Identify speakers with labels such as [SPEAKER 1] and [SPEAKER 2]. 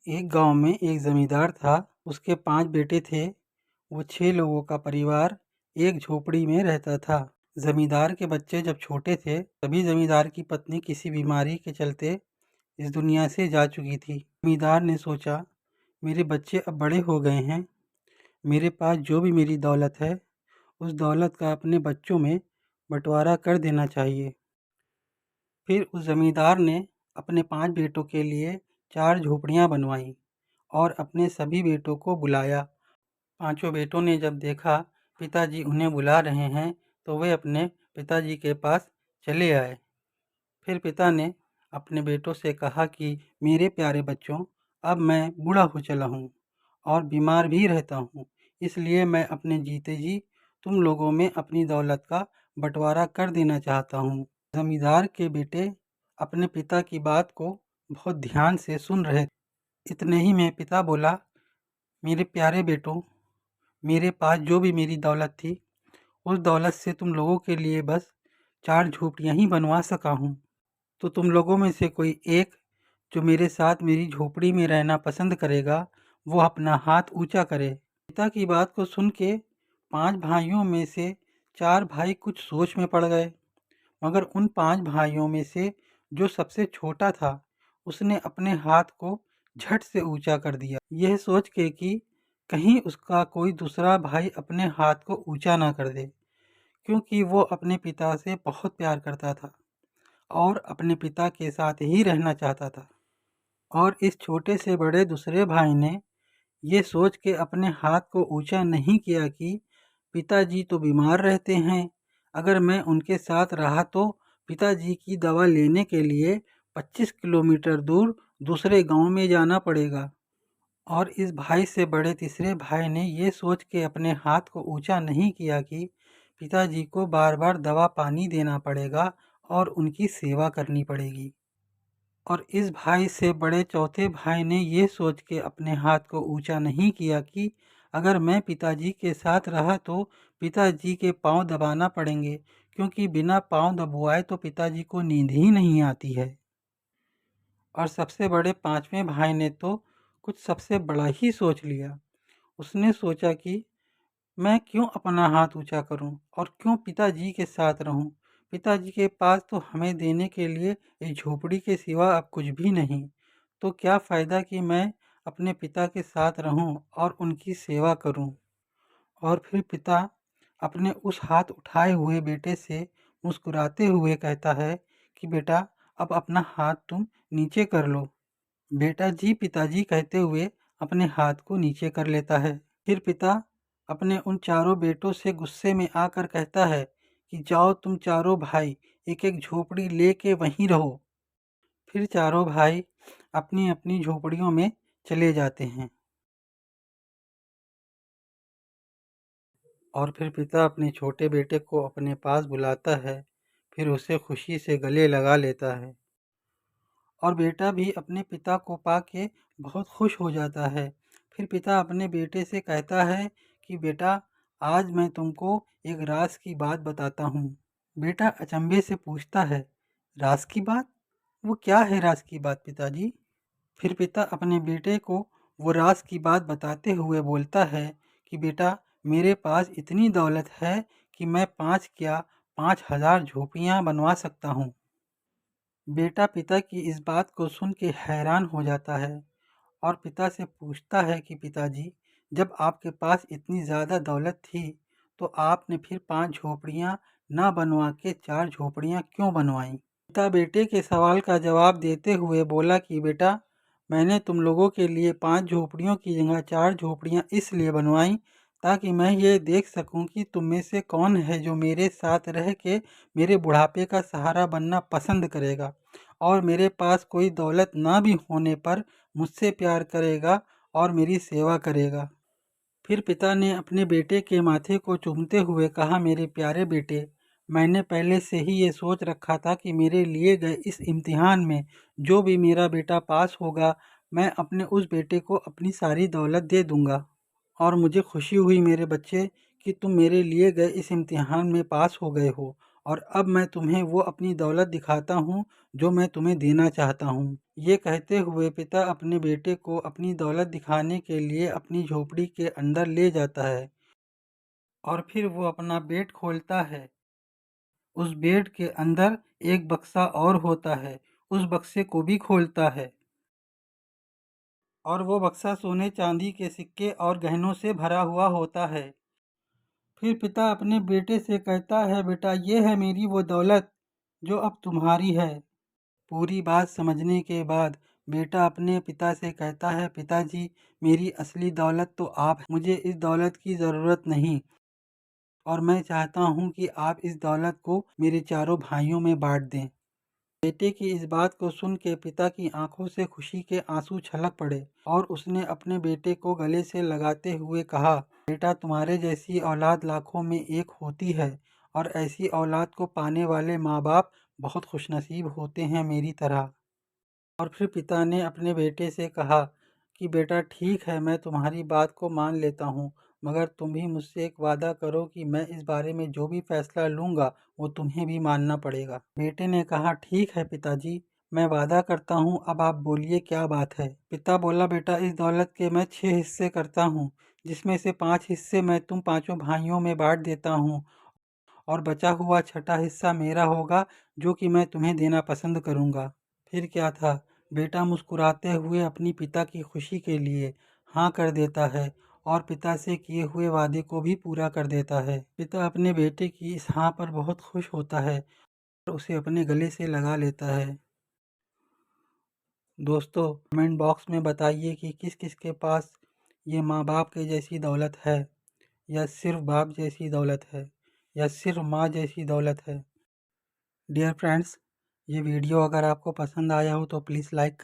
[SPEAKER 1] एक गांव में एक जमींदार था। उसके 5 बेटे थे। वो 6 लोगों का परिवार एक झोपड़ी में रहता था। जमींदार के बच्चे जब छोटे थे तभी जमींदार की पत्नी किसी बीमारी के चलते इस दुनिया से जा चुकी थी। जमींदार ने सोचा, मेरे बच्चे अब बड़े हो गए हैं, मेरे पास जो भी मेरी दौलत है उस दौलत का अपने बच्चों में बंटवारा कर देना चाहिए। फिर उस जमींदार ने अपने 5 बेटों के लिए 4 झोपड़ियां बनवाईं और अपने सभी बेटों को बुलाया। पांचों बेटों ने जब देखा पिताजी उन्हें बुला रहे हैं तो वे अपने पिताजी के पास चले आए। फिर पिता ने अपने बेटों से कहा कि मेरे प्यारे बच्चों, अब मैं बूढ़ा हो चला हूँ और बीमार भी रहता हूँ, इसलिए मैं अपने जीते जी तुम लोगों में अपनी दौलत का बंटवारा कर देना चाहता हूँ। जमींदार के बेटे अपने पिता की बात को बहुत ध्यान से सुन रहे थे। इतने ही में पिता बोला, मेरे प्यारे बेटों, मेरे पास जो भी मेरी दौलत थी उस दौलत से तुम लोगों के लिए बस 4 झोपड़ियां ही बनवा सका हूँ। तो तुम लोगों में से कोई एक जो मेरे साथ मेरी झोपड़ी में रहना पसंद करेगा वो अपना हाथ ऊंचा करे। पिता की बात को सुन के 5 भाइयों में से 4 भाई कुछ सोच में पड़ गए। मगर उन 5 भाइयों में से जो सबसे छोटा था उसने अपने हाथ को झट से ऊंचा कर दिया, यह सोच के कि कहीं उसका कोई दूसरा भाई अपने हाथ को ऊंचा ना कर दे, क्योंकि वो अपने पिता से बहुत प्यार करता था और अपने पिता के साथ ही रहना चाहता था। और इस छोटे से बड़े दूसरे भाई ने ये सोच के अपने हाथ को ऊंचा नहीं किया कि पिताजी तो बीमार रहते हैं, अगर मैं उनके साथ रहा तो पिताजी की दवा लेने के लिए 25 किलोमीटर दूर दूसरे गांव में जाना पड़ेगा। और इस भाई से बड़े तीसरे भाई ने ये सोच के अपने हाथ को ऊंचा नहीं किया कि पिताजी को बार बार दवा पानी देना पड़ेगा और उनकी सेवा करनी पड़ेगी। और इस भाई से बड़े चौथे भाई ने ये सोच के अपने हाथ को ऊंचा नहीं किया कि अगर मैं पिताजी के साथ रहा तो पिताजी के पांव दबाना पड़ेंगे, क्योंकि बिना पांव दबवाए तो पिताजी को नींद ही नहीं आती है। और सबसे बड़े 5वें भाई ने तो कुछ सबसे बड़ा ही सोच लिया। उसने सोचा कि मैं क्यों अपना हाथ ऊंचा करूं और क्यों पिताजी के साथ रहूं। पिताजी के पास तो हमें देने के लिए इस झोपड़ी के सिवा अब कुछ भी नहीं, तो क्या फ़ायदा कि मैं अपने पिता के साथ रहूं और उनकी सेवा करूं। और फिर पिता अपने उस हाथ उठाए हुए बेटे से मुस्कुराते हुए कहता है कि बेटा, अब अपना हाथ तुम नीचे कर लो। बेटा जी पिताजी कहते हुए अपने हाथ को नीचे कर लेता है। फिर पिता अपने उन चारों बेटों से गुस्से में आकर कहता है कि जाओ तुम चारों भाई एक एक झोपड़ी लेके वहीं रहो। फिर चारों भाई अपनी अपनी झोपड़ियों में चले जाते हैं। और फिर पिता अपने छोटे बेटे को अपने पास बुलाता है, फिर उसे खुशी से गले लगा लेता है। और बेटा भी अपने पिता को पाके बहुत खुश हो जाता है। फिर पिता अपने बेटे से कहता है कि बेटा, आज मैं तुमको एक राज की बात बताता हूँ। बेटा अचंभे से पूछता है, राज की बात? वो क्या है राज की बात पिताजी? फिर पिता अपने बेटे को वो राज की बात बताते हुए बोलता है कि बेटा, मेरे पास इतनी दौलत है कि मैं 5 क्या 5000 झोपड़ियाँ बनवा सकता हूँ। बेटा पिता की इस बात को सुन के हैरान हो जाता है और पिता से पूछता है कि पिताजी, जब आपके पास इतनी ज़्यादा दौलत थी तो आपने फिर 5 झोपड़ियाँ ना बनवा के 4 झोपड़ियाँ क्यों बनवाईं? पिता बेटे के सवाल का जवाब देते हुए बोला कि बेटा, मैंने तुम लोगों के लिए 5 झोपड़ियों की जगह 4 झोपड़ियाँ इसलिए बनवाईं ताकि मैं ये देख सकूं कि तुम में से कौन है जो मेरे साथ रह के मेरे बुढ़ापे का सहारा बनना पसंद करेगा और मेरे पास कोई दौलत ना भी होने पर मुझसे प्यार करेगा और मेरी सेवा करेगा। फिर पिता ने अपने बेटे के माथे को चूमते हुए कहा, मेरे प्यारे बेटे, मैंने पहले से ही ये सोच रखा था कि मेरे लिए गए इस इम्तिहान में जो भी मेरा बेटा पास होगा मैं अपने उस बेटे को अपनी सारी दौलत दे दूंगा। और मुझे खुशी हुई मेरे बच्चे कि तुम मेरे लिए गए इस इम्तिहान में पास हो गए हो और अब मैं तुम्हें वो अपनी दौलत दिखाता हूँ जो मैं तुम्हें देना चाहता हूँ। ये कहते हुए पिता अपने बेटे को अपनी दौलत दिखाने के लिए अपनी झोपड़ी के अंदर ले जाता है और फिर वो अपना बेड खोलता है। उस बेड के अंदर एक बक्सा और होता है। उस बक्से को भी खोलता है और वो बक्सा सोने चांदी के सिक्के और गहनों से भरा हुआ होता है। फिर पिता अपने बेटे से कहता है, बेटा ये है मेरी वो दौलत जो अब तुम्हारी है। पूरी बात समझने के बाद बेटा अपने पिता से कहता है, पिताजी मेरी असली दौलत तो आप हैं। मुझे इस दौलत की ज़रूरत नहीं और मैं चाहता हूँ कि आप इस दौलत को मेरे चारों भाइयों में बांट दें। बेटे की इस बात को सुन के पिता की आंखों से खुशी के आंसू छलक पड़े और उसने अपने बेटे को गले से लगाते हुए कहा, बेटा तुम्हारे जैसी औलाद लाखों में एक होती है और ऐसी औलाद को पाने वाले माँ बाप बहुत खुशनसीब होते हैं मेरी तरह। और फिर पिता ने अपने बेटे से कहा कि बेटा ठीक है, मैं तुम्हारी बात को मान लेता हूँ, मगर तुम भी मुझसे एक वादा करो कि मैं इस बारे में जो भी फैसला लूँगा वो तुम्हें भी मानना पड़ेगा। बेटे ने कहा, ठीक है पिताजी, मैं वादा करता हूँ, अब आप बोलिए क्या बात है। पिता बोला, बेटा इस दौलत के मैं 6 हिस्से करता हूँ, जिसमें से 5 हिस्से मैं तुम पाँचों भाइयों में बांट देता हूँ और बचा हुआ छठा हिस्सा मेरा होगा, जो कि मैं तुम्हें देना पसंद करूँगा। फिर क्या था, बेटा मुस्कुराते हुए अपनी पिता की खुशी के लिए हाँ कर देता है और पिता से किए हुए वादे को भी पूरा कर देता है। पिता अपने बेटे की इस हाँ पर बहुत खुश होता है और उसे अपने गले से लगा लेता है। दोस्तों कमेंट बॉक्स में बताइए कि किस किस के पास ये माँ बाप के जैसी दौलत है, या सिर्फ बाप जैसी दौलत है, या सिर्फ माँ जैसी दौलत है। डियर फ्रेंड्स, ये वीडियो अगर आपको पसंद आया हो तो प्लीज़ लाइक करें।